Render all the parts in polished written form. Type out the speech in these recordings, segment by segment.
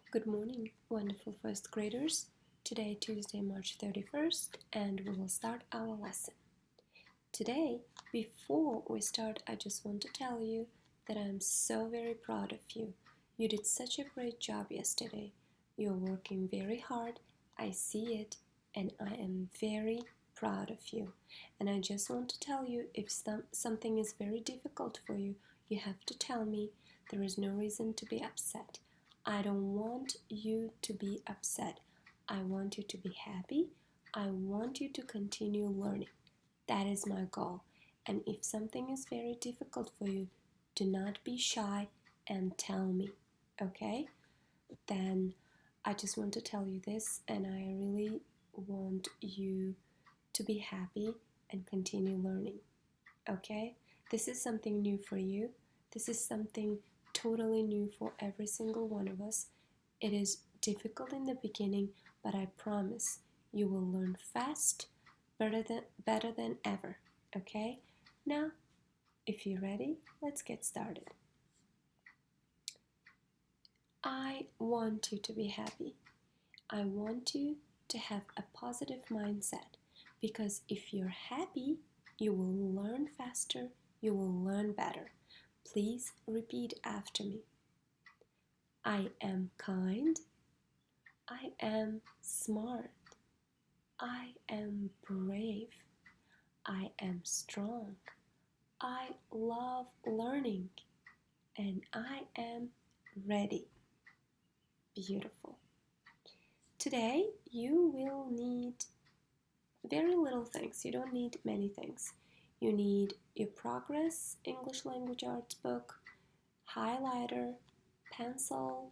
Good morning, wonderful first graders. Today, Tuesday, March 31st, and we will start our lesson. Today, before we start, I just want to tell you that I'm so very proud of you. You did such a great job yesterday. You're working very hard. I see it, and I am very proud of you. And I just want to tell you if something is very difficult for you, you have to tell me. There is no reason to be upset. I don't want you to be upset. I want you to be happy. I want you to continue learning. That is my goal. And if something is very difficult for you, do not be shy and tell me. Okay? Then I just want to tell you this, and I really want you to be happy and continue learning. Okay? This is something new for you. This is something totally new for every single one of us. It is difficult in the beginning, but I promise you will learn fast, better than ever. Okay? Now, if you're ready, let's get started. I want you to be happy. I want you to have a positive mindset because if you're happy, you will learn faster, you will learn better. Please repeat after me. I am kind. I am smart. I am brave. I am strong. I love learning. And I am ready. Beautiful. Today you will need very little things. You don't need many things. You need your Progress English Language Arts book, highlighter, pencil,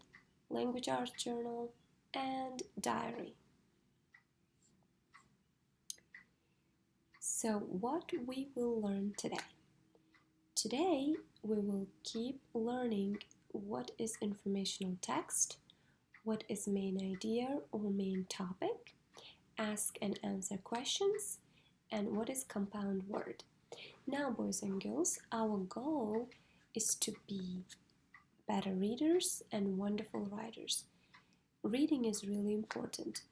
language arts journal, and diary. So what we will learn today? Today we will keep learning what is informational text, what is main idea or main topic, ask and answer questions, and what is compound word. Now, boys and girls, our goal is to be better readers and wonderful writers. Reading is really important.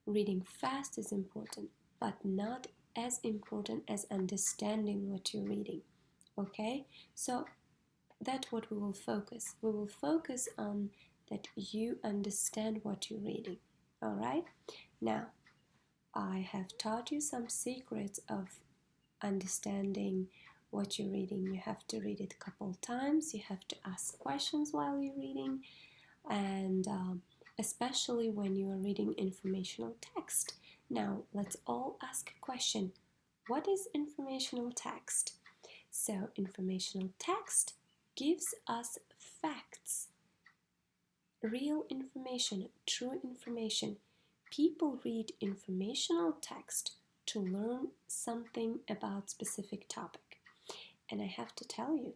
Reading fast is important, but not as important as understanding what you're reading. Okay? So that's what we will focus. We will focus on that you understand what you're reading. Alright? Now, I have taught you some secrets of understanding what you're reading. You have to read it a couple times, you have to ask questions while you're reading, and especially when you are reading informational text. Now, let's all ask a question. What is informational text? So, informational text gives us facts, real information, true information. People read informational text to learn something about specific topic. And I have to tell you,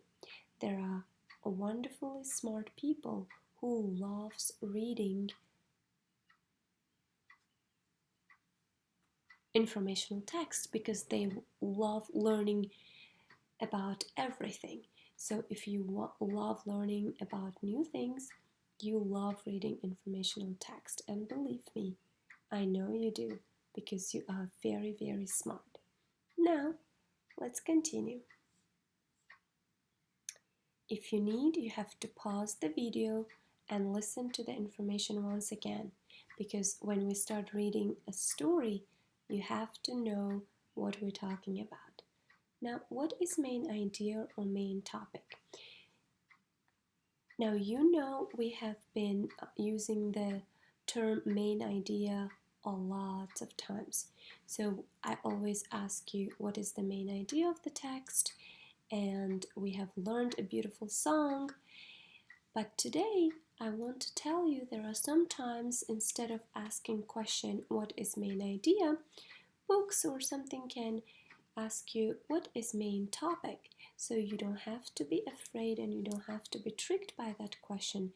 there are wonderfully smart people who loves reading informational text because they love learning about everything. So if you love learning about new things, you love reading informational text. And believe me, I know you do because you are very, very smart. Now, let's continue. If you need, you have to pause the video and listen to the information once again, because when we start reading a story, you have to know what we're talking about. Now, what is main idea or main topic? Now, you know we have been using the term main idea a lot of times. So I always ask you, what is the main idea of the text? And we have learned a beautiful song. But today, I want to tell you there are some times instead of asking question, what is main idea? Books or something can ask you, what is main topic? So you don't have to be afraid and you don't have to be tricked by that question.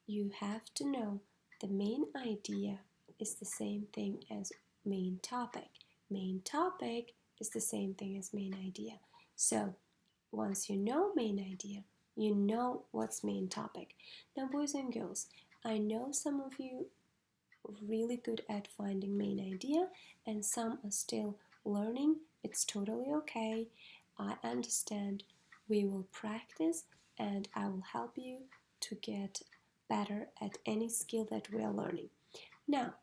You have to know the main idea is the same thing as main topic. Main topic is the same thing as main idea. So once you know main idea, you know what's main topic. Now, boys and girls, I know some of you really good at finding main idea and some are still learning. It's totally okay. I understand. We will practice and I will help you to get better at any skill that we are learning. Now,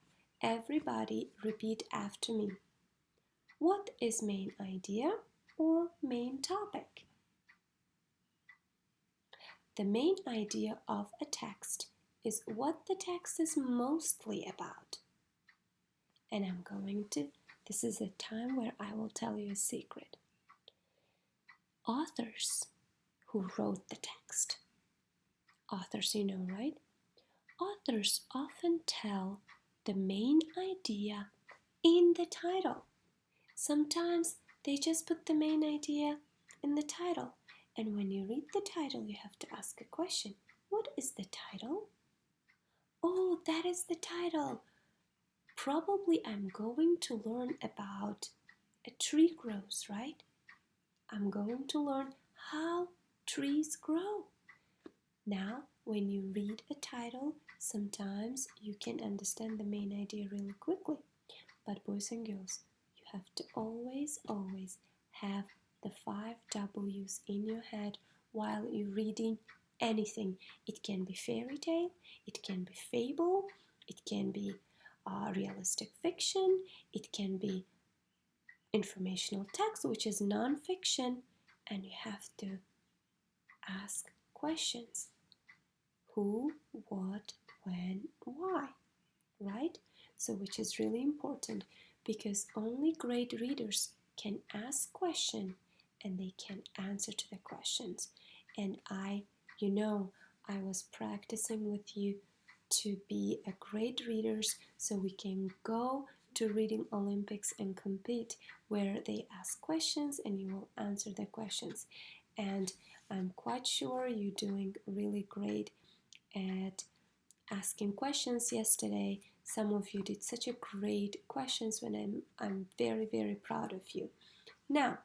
everybody repeat after me. What is main idea or main topic? The main idea of a text is what the text is mostly about. And this is a time where I will tell you a secret. Authors who wrote the text, authors you know, right? Authors often tell the main idea in the title. Sometimes they just put the main idea in the title. And when you read the title, you have to ask a question. What is the title? Oh, that is the title. Probably I'm going to learn about a tree grows, right? I'm going to learn how trees grow. Now, when you read a title, sometimes you can understand the main idea really quickly. But boys and girls, you have to always have the 5 W's in your head while you're reading anything. It can be fairy tale, it can be fable, it can be realistic fiction, it can be informational text, which is non-fiction, and you have to ask questions. Who, what, when, why, right? So which is really important because only great readers can ask questions and they can answer to the questions. And I was practicing with you to be a great readers so we can go to reading Olympics and compete where they ask questions and you will answer the questions. And I'm quite sure you're doing really great at asking questions yesterday. Some of you did such a great questions when I'm very proud of you. Now,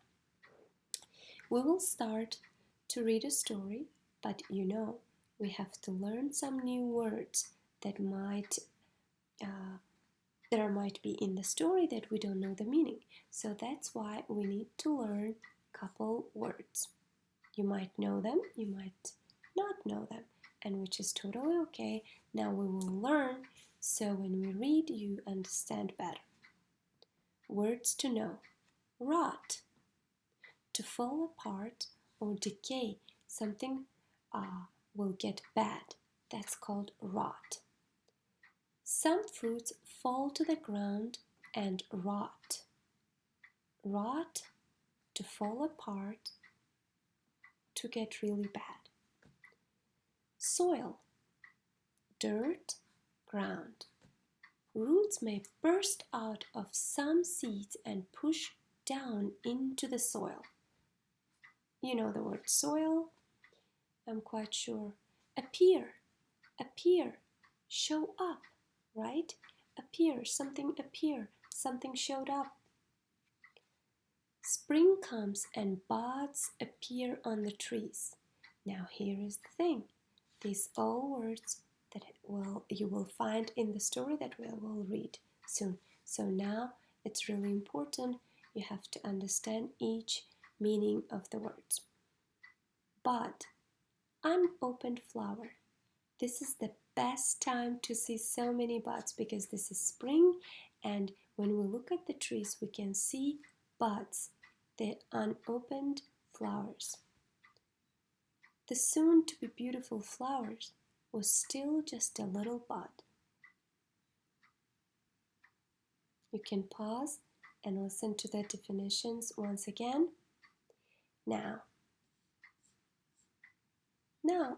we will start to read a story, but we have to learn some new words that there might be in the story that we don't know the meaning. So that's why we need to learn a couple words. You might know them, you might not know them, and which is totally okay. Now we will learn so when we read you understand better. Words to know. Rot. To fall apart or decay. Something will get bad. That's called rot. Some fruits fall to the ground and rot. Rot, to fall apart, to get really bad. Soil, dirt, ground. Roots may burst out of some seeds and push down into the soil. You know the word soil? I'm quite sure. Appear, show up, right? Appear, something showed up. Spring comes and buds appear on the trees. Now here is the thing. These all words that you will find in the story that we will read soon. So now it's really important. You have to understand each meaning of the words. Bud, unopened flower. This is the best time to see so many buds because this is spring, and when we look at the trees we can see buds, the unopened flowers. The soon to be beautiful flowers was still just a little bud. You can pause and listen to the definitions once again. Now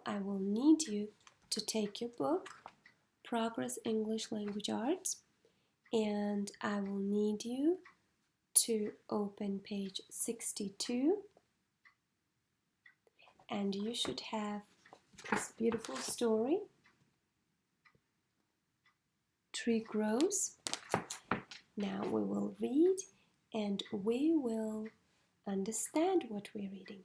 I will need you to take your book, Progress English Language Arts, and I will need you to open page 62, and you should have this beautiful story, Tree Grows. Now we will read and we will understand what we're reading.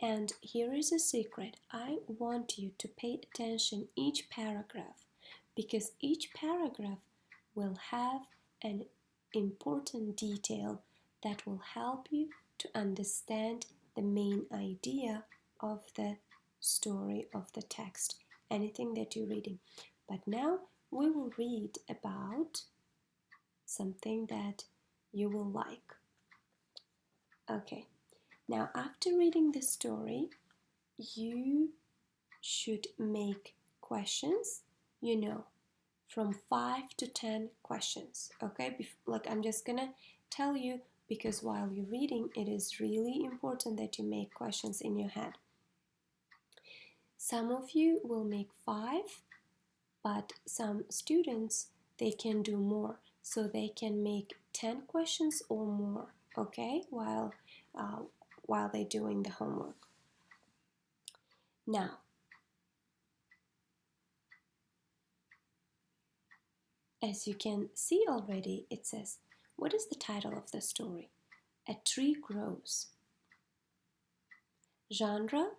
And here is a secret. I want you to pay attention each paragraph because each paragraph will have an important detail that will help you to understand the main idea of the story of the text, anything that you're reading. But now we will read about something that you will like. Okay, now after reading the story, you should make questions, from 5 to 10 questions. Okay, like I'm just gonna tell you, because while you're reading, it is really important that you make questions in your head. Some of you will make 5, but some students, they can do more, so they can make 10 questions or more, okay, while they're doing the homework. Now, as you can see already, it says, what is the title of the story? A Tree Grows. Genre,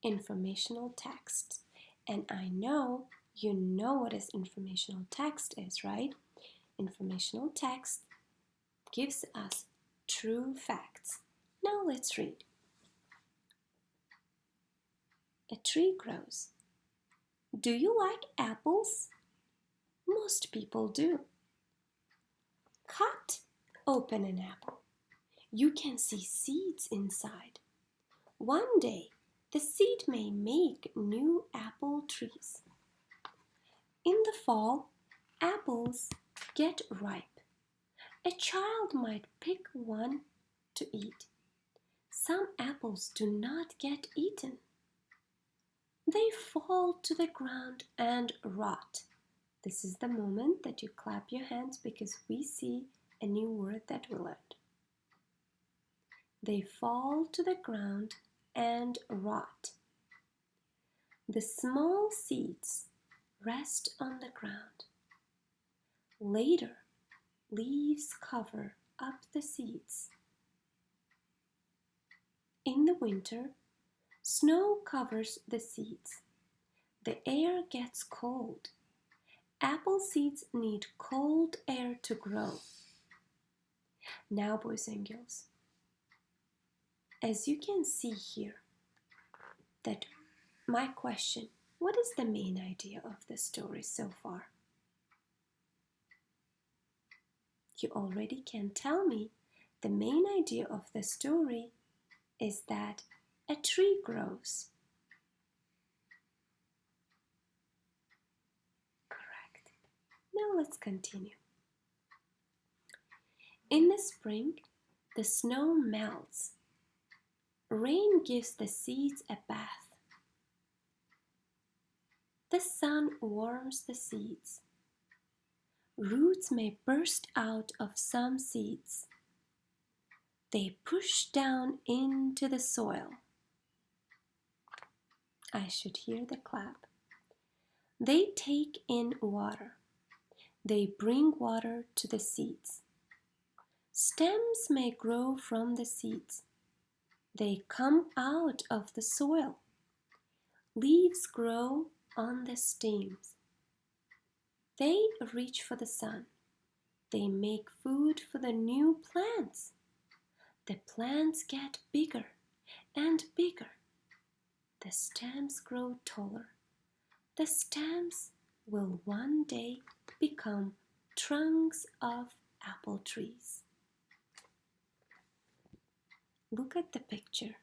informational text. And I know you know what is informational text is, right? Informational text gives us true facts. Now let's read. A tree grows. Do you like apples? Most people do. Cut open an apple. You can see seeds inside. One day, the seed may make new apple trees. In the fall, apples get ripe. A child might pick one to eat. Some apples do not get eaten. They fall to the ground and rot. This is the moment that you clap your hands because we see a new word that we learned. They fall to the ground and rot. The small seeds rest on the ground. Later, leaves cover up the seeds. In the winter, snow covers the seeds. The air gets cold. Apple seeds need cold air to grow. Now, boys and girls, as you can see here, that my question, what is the main idea of the story so far? You already can tell me the main idea of the story is that a tree grows. Correct. Now let's continue. In the spring, the snow melts. Rain gives the seeds a bath. The sun warms the seeds. Roots may burst out of some seeds. They push down into the soil. I should hear the clap. They take in water. They bring water to the seeds. Stems may grow from the seeds. They come out of the soil. Leaves grow on the stems. They reach for the sun. They make food for the new plants. The plants get bigger and bigger. The stems grow taller. The stems will one day become trunks of apple trees. Look at the picture.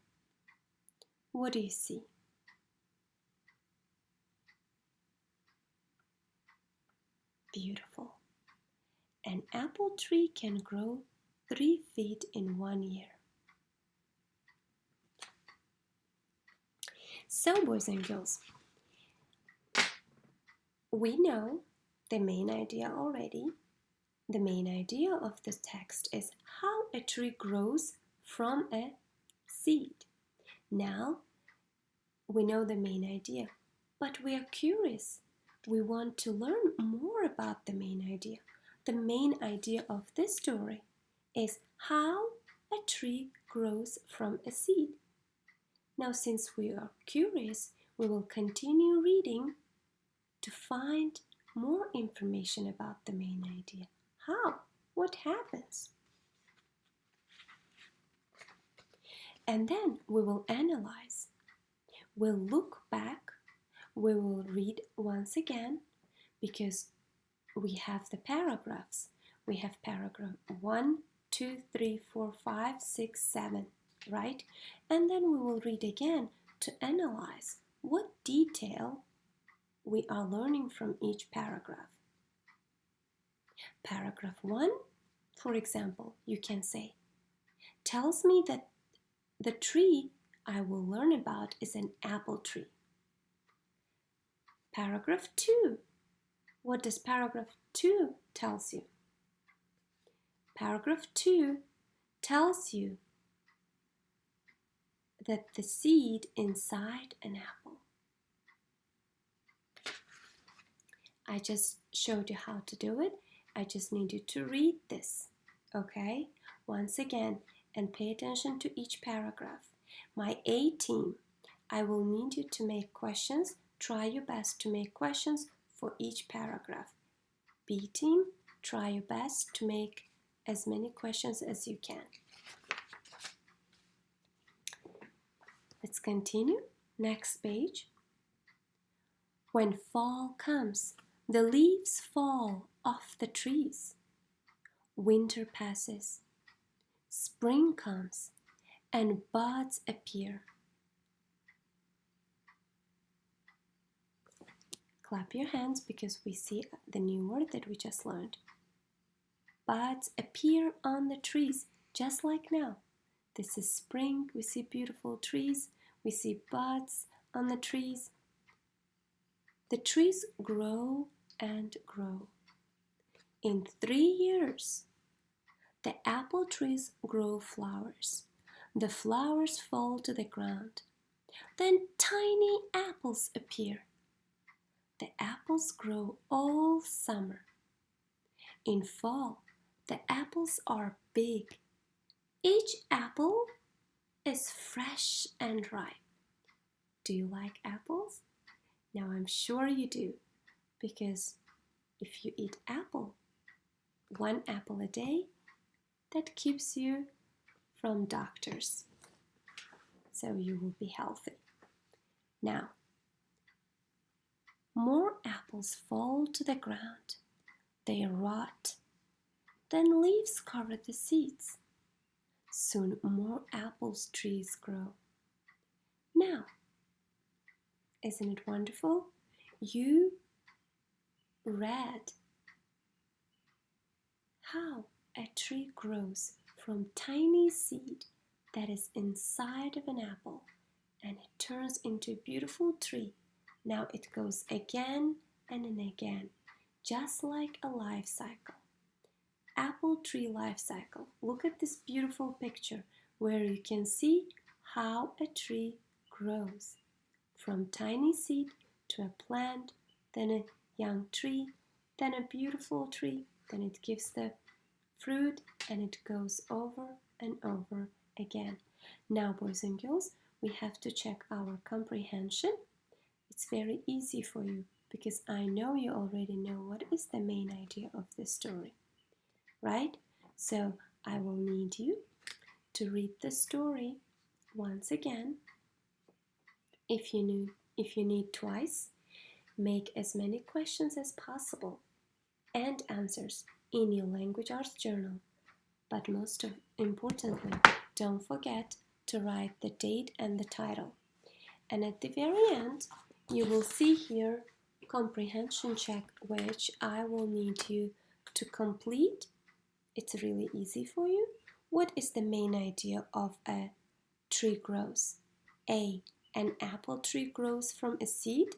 What do you see? Beautiful. An apple tree can grow 3 feet in 1 year. So, boys and girls, we know the main idea already. The main idea of this text is how a tree grows from a seed. Now, we know the main idea, but we are curious. We want to learn more about the main idea. The main idea of this story is how a tree grows from a seed. Now, since we are curious, we will continue reading to find more information about the main idea. How? What happens? And then we will analyze. We'll look back. We will read once again because we have the paragraphs. We have paragraph 1, 2, 3, 4, 5, 6, 7, right? And then we will read again to analyze what detail we are learning from each paragraph. Paragraph 1, for example, you can say, tells me that the tree I will learn about is an apple tree. Paragraph 2, what does paragraph 2 tells you? Paragraph 2 tells you that the seed inside an apple. I just showed you how to do it. I just need you to read this, okay? Once again, and pay attention to each paragraph. My A team, I will need you to make questions. Try your best to make questions for each paragraph. B team, try your best to make as many questions as you can. Let's continue. Next page. When fall comes, the leaves fall off the trees. Winter passes. Spring comes and buds appear. Clap your hands because we see the new word that we just learned. Buds appear on the trees just like now. This is spring. We see beautiful trees. We see buds on the trees. The trees grow and grow. In 3 years, the apple trees grow flowers. The flowers fall to the ground. Then tiny apples appear. The apples grow all summer. In fall, the apples are big. Each apple is fresh and ripe. Do you like apples? Now I'm sure you do, because if you eat one apple a day, that keeps you from doctors. So you will be healthy. Now, more apples fall to the ground. They rot. Then leaves cover the seeds. Soon more apple trees grow. Now, isn't it wonderful? You read how a tree grows from tiny seed that is inside of an apple and it turns into a beautiful tree. Now it goes again and again, just like a life cycle. Apple tree life cycle. Look at this beautiful picture where you can see how a tree grows from tiny seed to a plant, then a young tree, then a beautiful tree, then it gives the fruit and it goes over and over again. Now, boys and girls, we have to check our comprehension. It's very easy for you because I know you already know what is the main idea of this story, right? So I will need you to read the story once again. If you need twice, make as many questions as possible and answers in your language arts journal. But most importantly, don't forget to write the date and the title. And at the very end, you will see here comprehension check, which I will need you to complete. It's really easy for you. What is the main idea of a tree grows? A. An apple tree grows from a seed.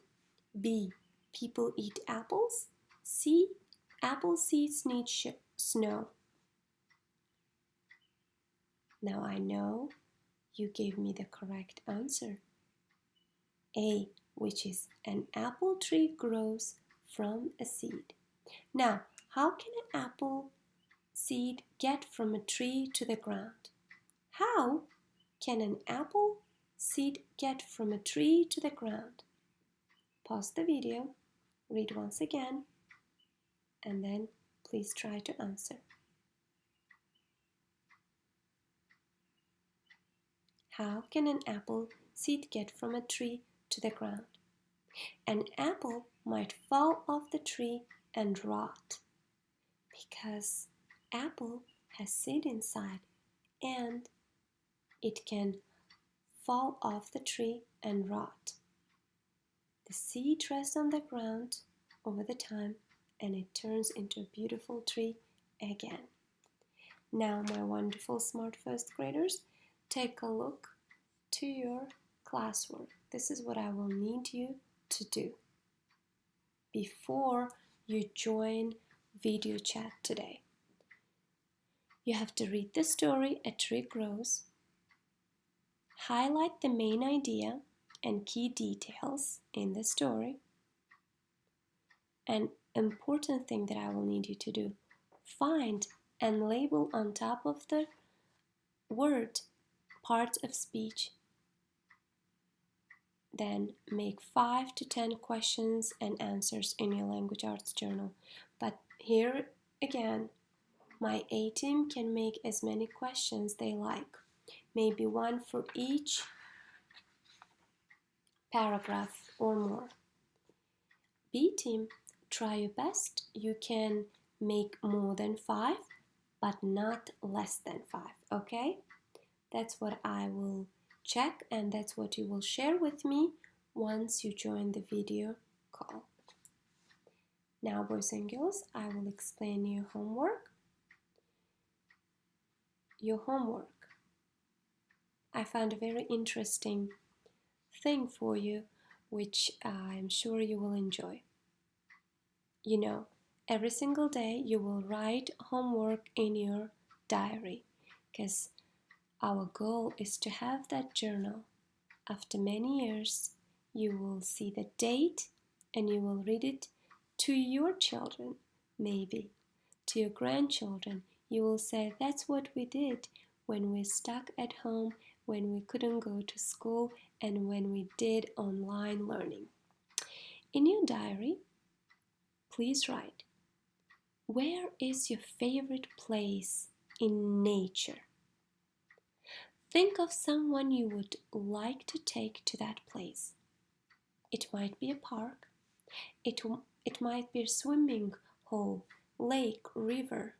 B. People eat apples. C. Apple seeds need snow. Now I know you gave me the correct answer. A, which is an apple tree grows from a seed. Now, how can an apple seed get from a tree to the ground? How can an apple seed get from a tree to the ground? Pause the video, read once again, and then please try to answer. How can an apple seed get from a tree to the ground? An apple might fall off the tree and rot because apple has seed inside and it can fall off the tree and rot. The seed rests on the ground over the time and it turns into a beautiful tree again. Now, my wonderful smart first graders, take a look to your classwork. This is what I will need you to do before you join video chat today. You have to read the story A Tree Grows, highlight the main idea and key details in the story. An important thing that I will need you to do, find and label on top of the word parts of speech. Then make 5 to 10 questions and answers in your language arts journal. But here again, my A team can make as many questions they like, maybe one for each paragraph or more. B team, try your best. You can make more than 5, but not less than 5, okay? That's what I will check and that's what you will share with me once you join the video call. Now, boys and girls, I will explain your homework. Your homework. I found a very interesting thing for you, which I'm sure you will enjoy. You know, every single day you will write homework in your diary because our goal is to have that journal. After many years, you will see the date and you will read it to your children, maybe to your grandchildren. You will say, that's what we did when we're stuck at home, when we couldn't go to school, and when we did online learning. In your diary, please write, where is your favorite place in nature? Think of someone you would like to take to that place. It might be a park. It might be a swimming hole, lake, river,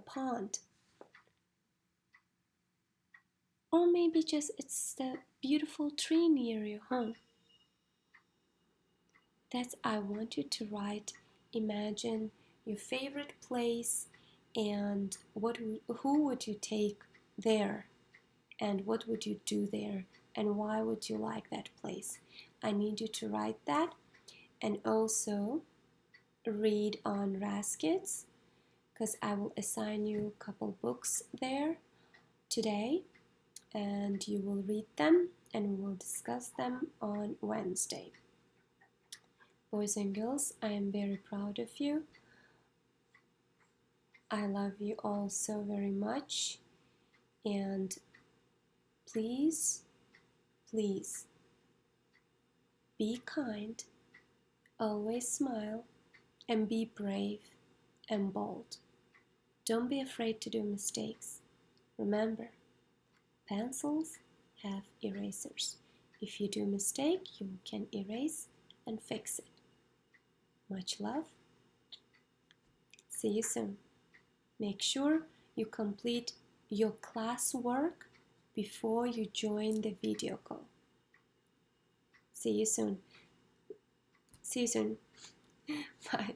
pond. Or maybe just it's the beautiful tree near your home. That's I want you to write, imagine your favorite place and who would you take there and what would you do there and why would you like that place. I need you to write that and also read on Raskits because I will assign you a couple books there today and you will read them and we will discuss them on Wednesday. Boys and girls, I am very proud of you. I love you all so very much and please, please be kind, always smile and be brave and bold. Don't be afraid to do mistakes. Remember, pencils have erasers. If you do a mistake, you can erase and fix it. Much love. See you soon. Make sure you complete your classwork before you join the video call. See you soon. See you soon. Bye.